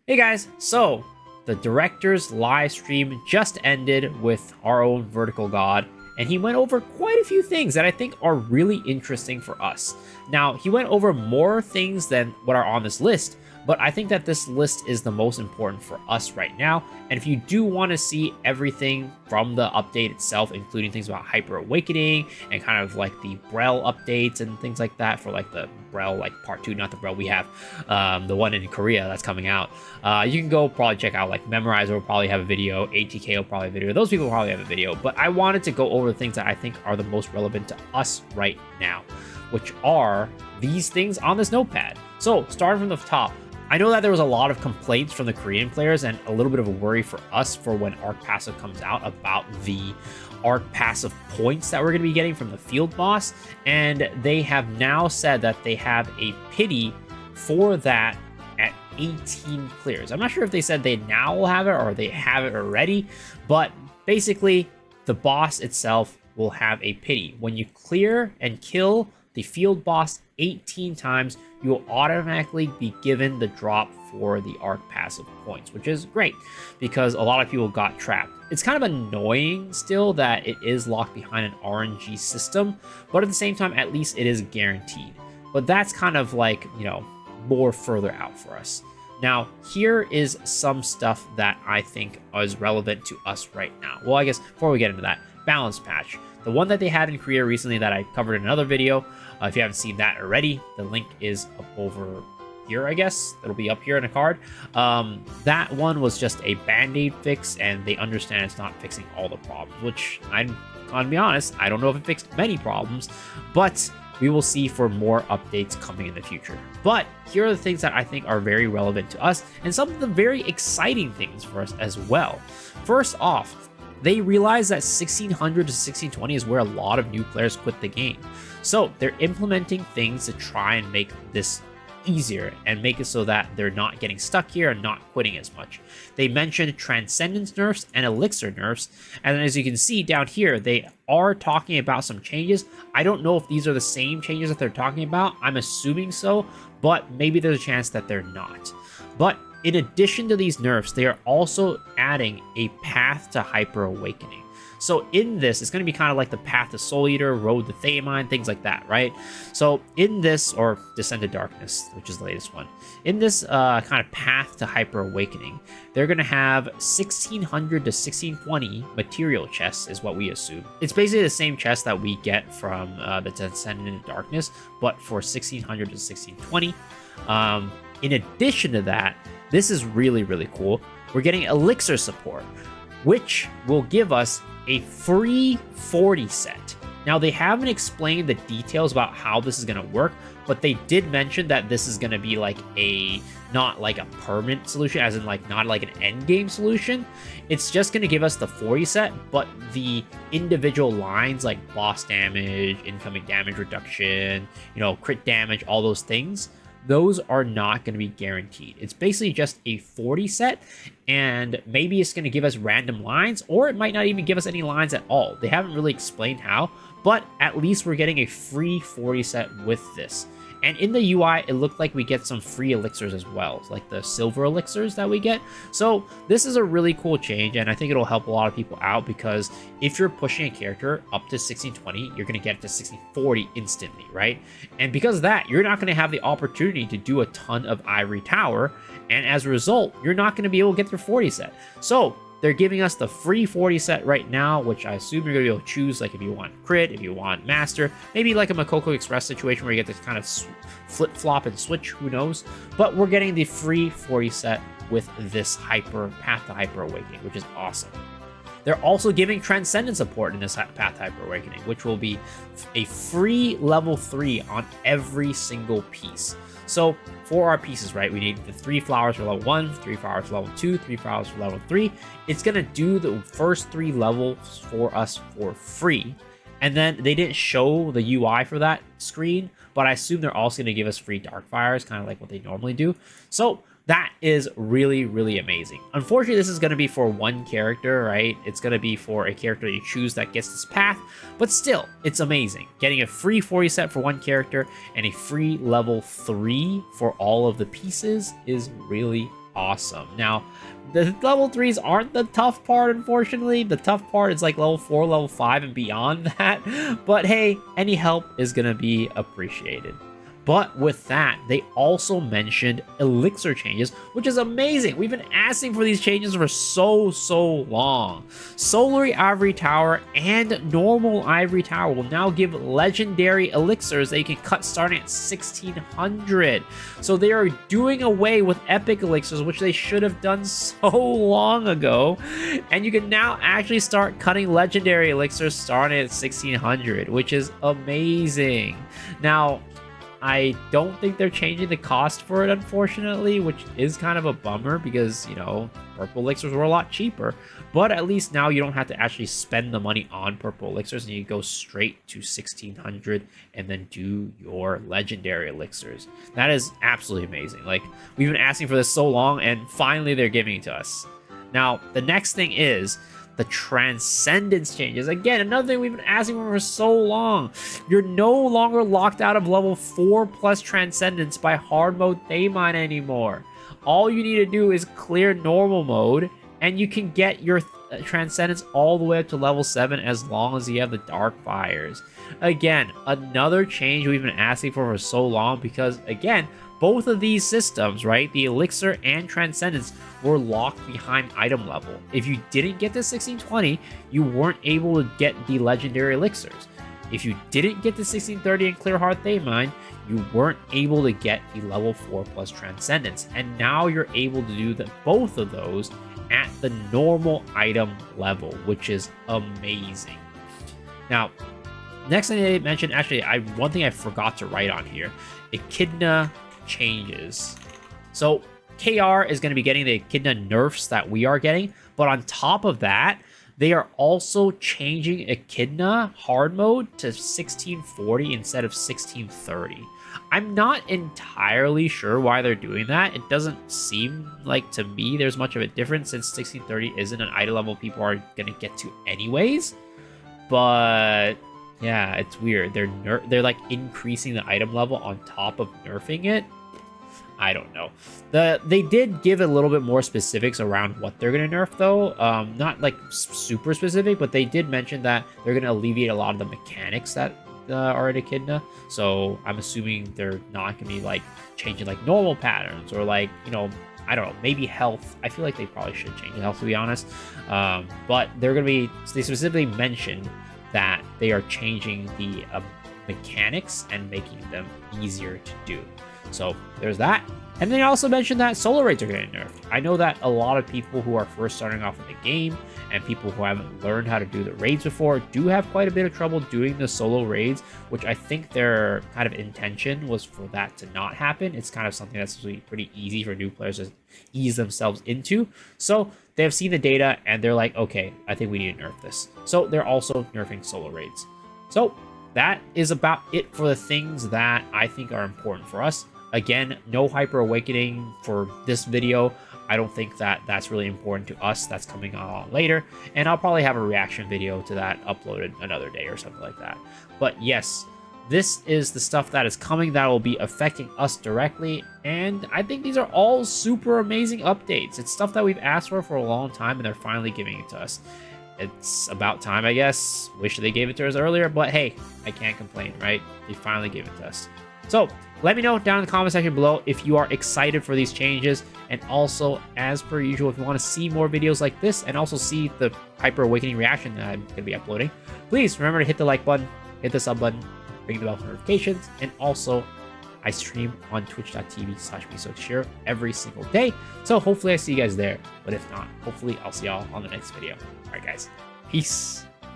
Hey guys, so the director's live stream just ended with our own Vertical God, and he went over quite a few things that I think are really interesting for us. Now, he went over more things than what are on this list, but I think that this list is the most important for us right now. And if you do want to see everything from the update itself, including things about Hyper Awakening and kind of like the Brel updates and things like that for like the Brel, like part 2, not the Brel we have, the one in Korea that's coming out. You can go probably check out like Memorizer will probably have a video, ATK will probably have a video, those people will probably have a video, but I wanted to go over the things that I think are the most relevant to us right now, which are these things on this notepad. So starting from the top, I know that there was a lot of complaints from the Korean players and a little bit of a worry for us for when Arc Passive comes out about the Arc Passive points that we're going to be getting from the field boss, and they have now said that they have a pity for that at 18 clears. I'm not sure if they said they now will have it or they have it already, but basically the boss itself will have a pity. When you clear and kill the field boss 18 times, you will automatically be given the drop for the Arc Passive points, which is great because a lot of people got trapped. It's kind of annoying still that it is locked behind an RNG system, but at the same time, at least it is guaranteed. But that's kind of like, you know, more further out for us. Now, here is some stuff that I think is relevant to us right now. Well, I guess before we get into that, balance patch. The one that they had in Korea recently that I covered in another video. If you haven't seen that already, the link is up over here, I guess. It'll be up here in a card. That one was just a band-aid fix, and they understand it's not fixing all the problems, which I'm gonna be honest, I don't know if it fixed many problems, but we will see for more updates coming in the future. But here are the things that I think are very relevant to us, and some of the very exciting things for us as well. First off, they realize that 1600 to 1620 is where a lot of new players quit the game. So they're implementing things to try and make this easier and make it so that they're not getting stuck here and not quitting as much. They mentioned Transcendence nerfs and Elixir nerfs, and as you can see down here, they are talking about some changes. I don't know if these are the same changes that they're talking about. I'm assuming so, but maybe there's a chance that they're not. But in addition to these nerfs, they are also adding a path to Hyper Awakening. So in this, it's going to be kind of like the Path to Soul Eater, Road to Thamine, things like that, right? So in this, or Descend to Darkness, which is the latest one, in this kind of Path to Hyper Awakening, they're going to have 1600 to 1620 material chests, is what we assume. It's basically the same chest that we get from the Descend into Darkness, but for 1600 to 1620. In addition to that, this is really, really cool. We're getting Elixir support, which will give us a free 40 set. Now, they haven't explained the details about how this is going to work, but they did mention that this is going to be like not like a permanent solution, as in like not like an end game solution. It's just going to give us the 40 set, but the individual lines like boss damage, incoming damage reduction, you know, crit damage, all those things, those are not going to be guaranteed. It's basically just a 40 set, and maybe it's going to give us random lines, or it might not even give us any lines at all. They haven't really explained how, but at least we're getting a free 40 set with this. And in the UI, it looked like we get some free elixirs as well, like the silver elixirs that we get. So this is a really cool change, and I think it'll help a lot of people out, because if you're pushing a character up to 1620, you're going to get to 1640 instantly, right? And because of that, you're not going to have the opportunity to do a ton of Ivory Tower, and as a result, you're not going to be able to get your 40 set. So they're giving us the free 40 set right now, which I assume you're going to be able to choose, like if you want crit, if you want master, maybe like a Makoko Express situation where you get to kind of flip-flop and switch, who knows. But we're getting the free 40 set with this Path to Hyper Awakening, which is awesome. They're also giving Transcendence support in this Path to Hyper Awakening, which will be a free level 3 on every single piece. So for our pieces, right, we need the 3 flowers for level 1, 3 flowers for level 2, 3 flowers for level 3. It's going to do the first 3 levels for us for free. And then they didn't show the UI for that screen, but I assume they're also going to give us free dark fires, kind of like what they normally do. So that is really, really amazing. Unfortunately, this is going to be for one character, right? It's going to be for a character you choose that gets this path, but still, it's amazing. Getting a free 40 set for one character and a free level 3 for all of the pieces is really awesome. Now, the level 3s aren't the tough part, unfortunately. The tough part is like level 4, level 5, and beyond that. But hey, any help is going to be appreciated. But with that, they also mentioned Elixir changes, which is amazing. We've been asking for these changes for so long. Solar Ivory Tower and normal Ivory Tower will now give legendary elixirs that you can cut starting at 1600. So they are doing away with epic elixirs, which they should have done so long ago. And you can now actually start cutting legendary elixirs starting at 1600, which is amazing. Now, I don't think they're changing the cost for it, unfortunately, which is kind of a bummer because, you know, purple elixirs were a lot cheaper. But at least now you don't have to actually spend the money on purple elixirs, and you go straight to 1600 and then do your legendary elixirs. That is absolutely amazing. Like, we've been asking for this so long, and finally they're giving it to us. Now, the next thing is the Transcendence changes. Again, another thing we've been asking for so long. You're no longer locked out of level 4 plus Transcendence by hard mode Thaymine anymore. All you need to do is clear normal mode, and you can get your Transcendence all the way up to level 7 as long as you have the Dark Fires. Again, another change we've been asking for so long because, again, both of these systems, right, the Elixir and Transcendence, were locked behind item level. If you didn't get to 1620, you weren't able to get the legendary elixirs. If you didn't get to 1630 and clear hard Thaymine, you weren't able to get the level 4 plus Transcendence. And now you're able to do both of those at the normal item level, which is amazing. Now, next thing they mentioned, actually, one thing I forgot to write on here, Kidna changes. So KR is going to be getting the Kidna nerfs that we are getting, but on top of that, they are also changing Kidna hard mode to 1640 instead of 1630. I'm not entirely sure why they're doing that. It doesn't seem like, to me, there's much of a difference since 1630 isn't an item level people are going to get to anyways. But yeah, it's weird. They're like increasing the item level on top of nerfing it. I don't know. They did give a little bit more specifics around what they're going to nerf, though. Not like super specific, but they did mention that they're going to alleviate a lot of the mechanics that are in Kidna. So I'm assuming they're not going to be like changing like normal patterns or like, you know, I don't know, maybe health. I feel like they probably should change health, to be honest. But they're going to be, they specifically mentioned that they are changing the mechanics and making them easier to do. So there's that. And they also mentioned that solo raids are getting nerfed. I know that a lot of people who are first starting off in the game and people who haven't learned how to do the raids before do have quite a bit of trouble doing the solo raids, which I think their kind of intention was for that to not happen. It's kind of something that's pretty easy for new players to ease themselves into. So they have seen the data and they're like, okay, I think we need to nerf this. So they're also nerfing solo raids. So that is about it for the things that I think are important for us. Again, no Hyper Awakening for this video. I don't think that that's really important to us. That's coming on later. And I'll probably have a reaction video to that uploaded another day or something like that. But yes, this is the stuff that is coming that will be affecting us directly. And I think these are all super amazing updates. It's stuff that we've asked for a long time, and they're finally giving it to us. It's about time, I guess. Wish they gave it to us earlier, but hey, I can't complain, right? They finally gave it to us. So let me know down in the comment section below if you are excited for these changes. And also, as per usual, if you want to see more videos like this and also see the Hyper Awakening reaction that I'm going to be uploading, please remember to hit the like button, hit the sub button, ring the bell for notifications, and also I stream on twitch.tv/MeSoToShare every single day. So hopefully I see you guys there. But if not, hopefully I'll see y'all on the next video. All right, guys. Peace.